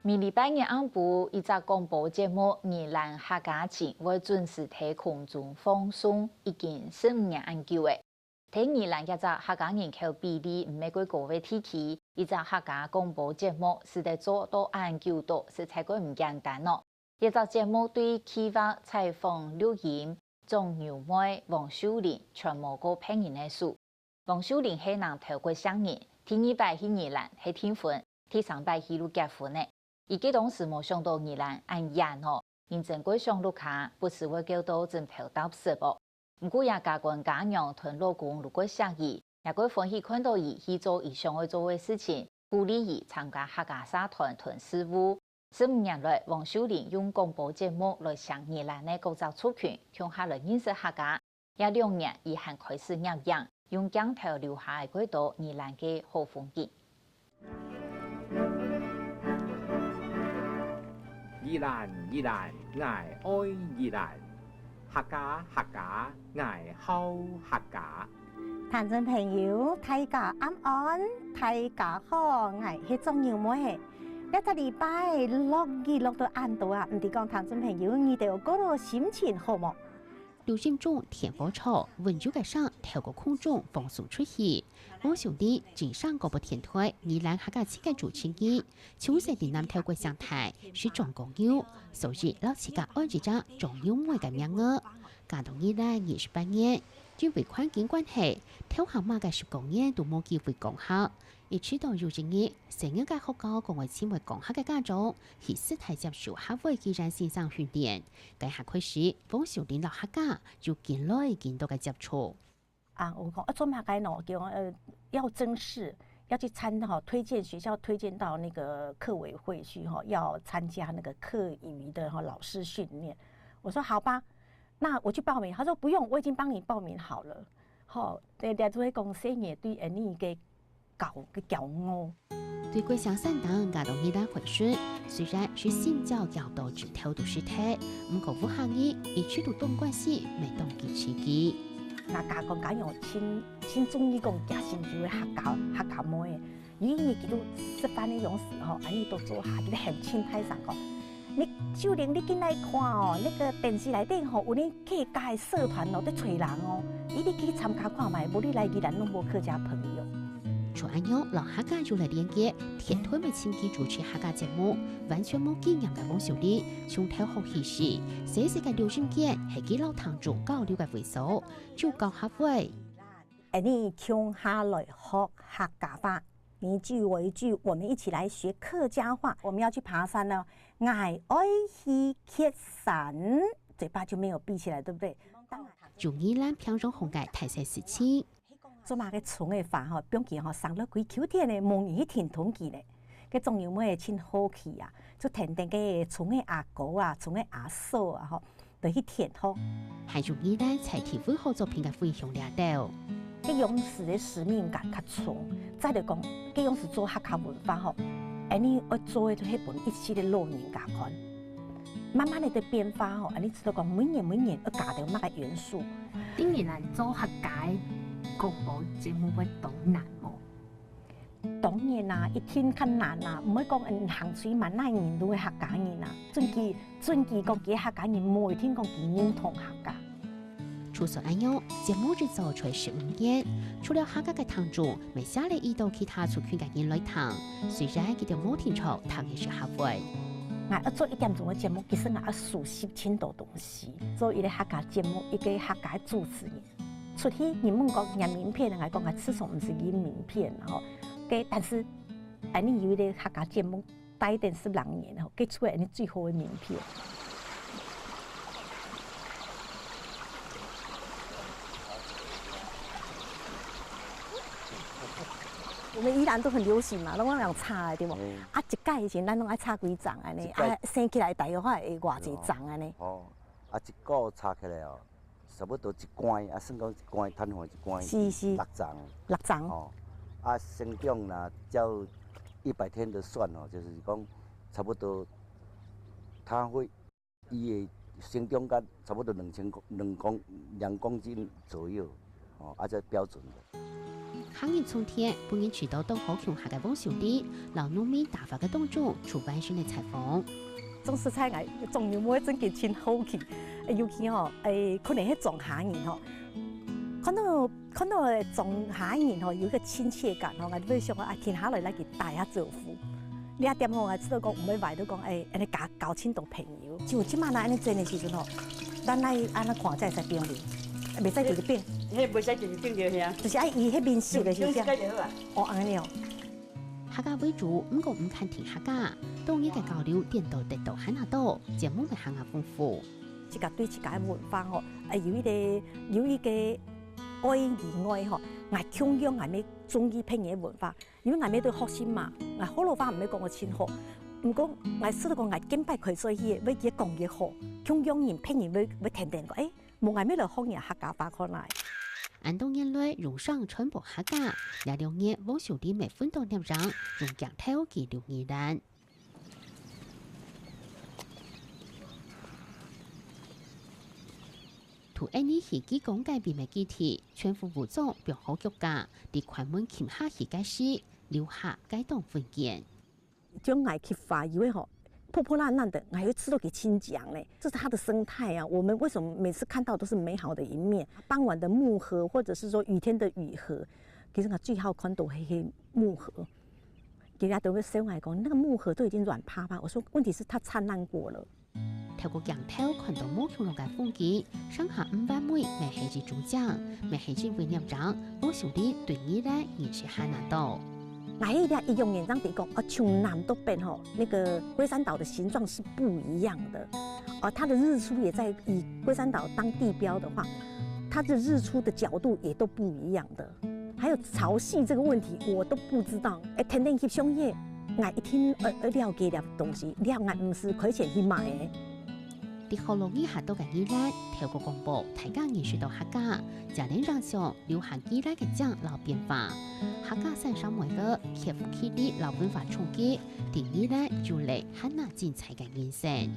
明礼拜日暗晡，一则广播节目《宜兰客家情》会准时在空中放送，已经15年研究的。在宜兰一则客家人口比例唔係過高嘅地區，一則客家廣播節目是得做到研究到，實在個唔簡單咯。一則節目對企劃、採訪、錄音、種牛妹、黃秀玲全無個配音嘅數。黃秀玲係人頭過生日，第2擺去宜蘭係訂婚，第3擺去錄結婚嘅。伊記當時冇想到宜蘭按人哦，認真過上路卡，不是會叫到真頭搭實啵。唔過也家官家娘同老公如果適宜，也會歡喜看到伊去做伊想要做嘅事情，鼓勵伊參加客家社團同事務。15年來，黃秀玲用廣播節目來向宜蘭嘅各族族群向下來認識客家。也2年，伊還開始攝影，用鏡頭留下幾多宜蘭嘅好風景。宜蘭，我愛宜蘭，客家，我好客家。聽眾朋友，大家晚安，大家好，我係鍾耀妹。一個禮拜落到晏到啊，唔知講聽眾朋友，你哋嗰個心情好冇？流行中天火炒，溫柔嘅上透過空中放送出去。我兄弟經上廣播電台宜蘭客家情嘅主持人，從細啲南透過上台是裝公友，所以老自家愛住咗裝友妹嘅名額。加到宜蘭28年，因為環境關係，跳下馬嘅19年都冇機會講下。一直到如今日，成日嘅學校共為簽為講下嘅家長，其實係接受客位基然線上訓練。計下開始，幫小年老客家就見來見到嘅接觸。我講做乜嘅呢？叫我要正式要去推薦學校推薦到那個課委會去要參加那個課餘的老師訓練。我說好吧，那我去報名。他說不用，我已經幫你報名好了。好，在做喺公司嘢對你嘅驕傲。對歸鄉山等亞到宜蘭回順，雖然是新教教導指頭都是睇，唔過武行業一直都當關係，未當結刺激。家講家用先中意講夾先做嘅客家妹，因為佢都食飯嘅樣時安尼都做下，佢哋很清態上講。你就連你進來看那個電視內底有你客家嘅社團在找人你去參加看賣，無你來宜蘭攏無客家朋友。除安樣，老客家就來連結，天推咪親自主持客家節目，完全冇經驗嘅黃秀玲，從頭學起時，寫世界流行劇係幾老堂眾交流嘅會所，就教客會。你從下來學客家話，你句為句，我們一起來學客家話。我們要去爬山呢，愛去鐵山，嘴巴就沒有閉起來，對不對？就宜蘭平常紅嘅大細事情。做嘛個蟲嘅飯畢竟上了幾9天咧，望伊天通記咧，個仲有咩真好奇啊！就天天個蟲嘅阿哥啊，蟲嘅阿嫂啊，就去填好。係用宜蘭才體會好作品嘅分享了到。個勇士嘅使命感較重，再嚟講，個勇士做客家文化你要做嘅係本一系列老人家看，慢慢的變化你知道講每年要加到乜嘅元素。當然係做客家廣播節目會多難喎。當然啦，一天較難啦，唔可以講行水萬那年都係客家人啦。專記講幾客家人，每天講幾認同客家。出所安樣，節目只做出15年，除了客家嘅堂眾，未下嚟遇到其他族群嘅人來談。雖然佢哋冇聽錯，談嘅是客會。我要做一點鐘嘅節目，其實我要熟悉很多東西。做一個客家節目，一個客家主持人。出去你們講印名片，我講我始終唔是印名片但是你以為啲客家節目帶電視人員給出來你最好嘅名片。我們宜蘭都很流行嘛，攏往兩插嘅對無？一屆以前咱攏愛插幾張安尼，生起來大約話會偌濟張安尼。一個插起來差不多一關，算講一關攤開一關，是6張。生長啦，照100天的算就是講差不多，它會伊嘅生長間差不多2公斤左右，這標準的。行业春天，本人去到东河乡下嘅翁小弟，老农民打发嘅当中，主办选的采访。种蔬菜啊，种牛毛真嘅真好去，尤其吼，可能迄种下人吼，看到种下人吼，有一个亲切感吼，我就想讲啊，停下来去大家做夫。你点吼，我知道讲唔要卖都讲，安尼交亲当朋友。像即摆咱安尼做的时阵吼，咱来安尼看才会使表面，袂使直直变。迄袂使直直变着遐，就是爱伊迄面色的是啥？哦，安尼哦。客家为主，唔过唔看停客家，当日嘅交流点到得到很多，节目咪很丰富。一家对一家文化吼，有一个爱以外吼，我强养俺们中医偏嘅文化，因为俺们都学生嘛，我好老话唔要讲我清好，唔过我知道讲我敬拜佢所以要越讲越好，强养人偏人要天天讲，无俺们来学人客家话可来。安东年来用上传播客家，2年翁小弟每分到2张，用鏡頭記錄疑難。圖安尼戲機講解別嘅機體，全副武裝表好腳架，啲款門鉗下戲解釋，留下解凍分件。將愛去發以為吼。破破爛爛的，還會吃到給親講嘞，這是它的生態啊。我們為什麼每次看到都是美好的一面？傍晚的木荷，或者是說雨天的雨荷，其實我最好看到係木荷。人家都會笑我講，那個木荷都已經軟趴趴。我說問題是它燦爛過了。透過鏡頭看到木橋落嘅風景，上下5萬枚未係至主將，未係至為2張，我兄弟對你咧也是很難到。哪一家一用眼章底讲，从南到北吼，那个龟山岛的形状是不一样的，它的日出也在以龟山岛当地标的话，它的日出的角度也都不一样的。还有潮汐这个问题，我都不知道。天天去商业，我一听了解了东西，了解不是亏钱去买的。啲學路醫下到嘅醫咧，透過廣播大家認識到客家，就能讓上流行醫咧嘅將老變化。客家身上每個克服起啲老文化衝擊，定醫咧就嚟很難精彩嘅人生。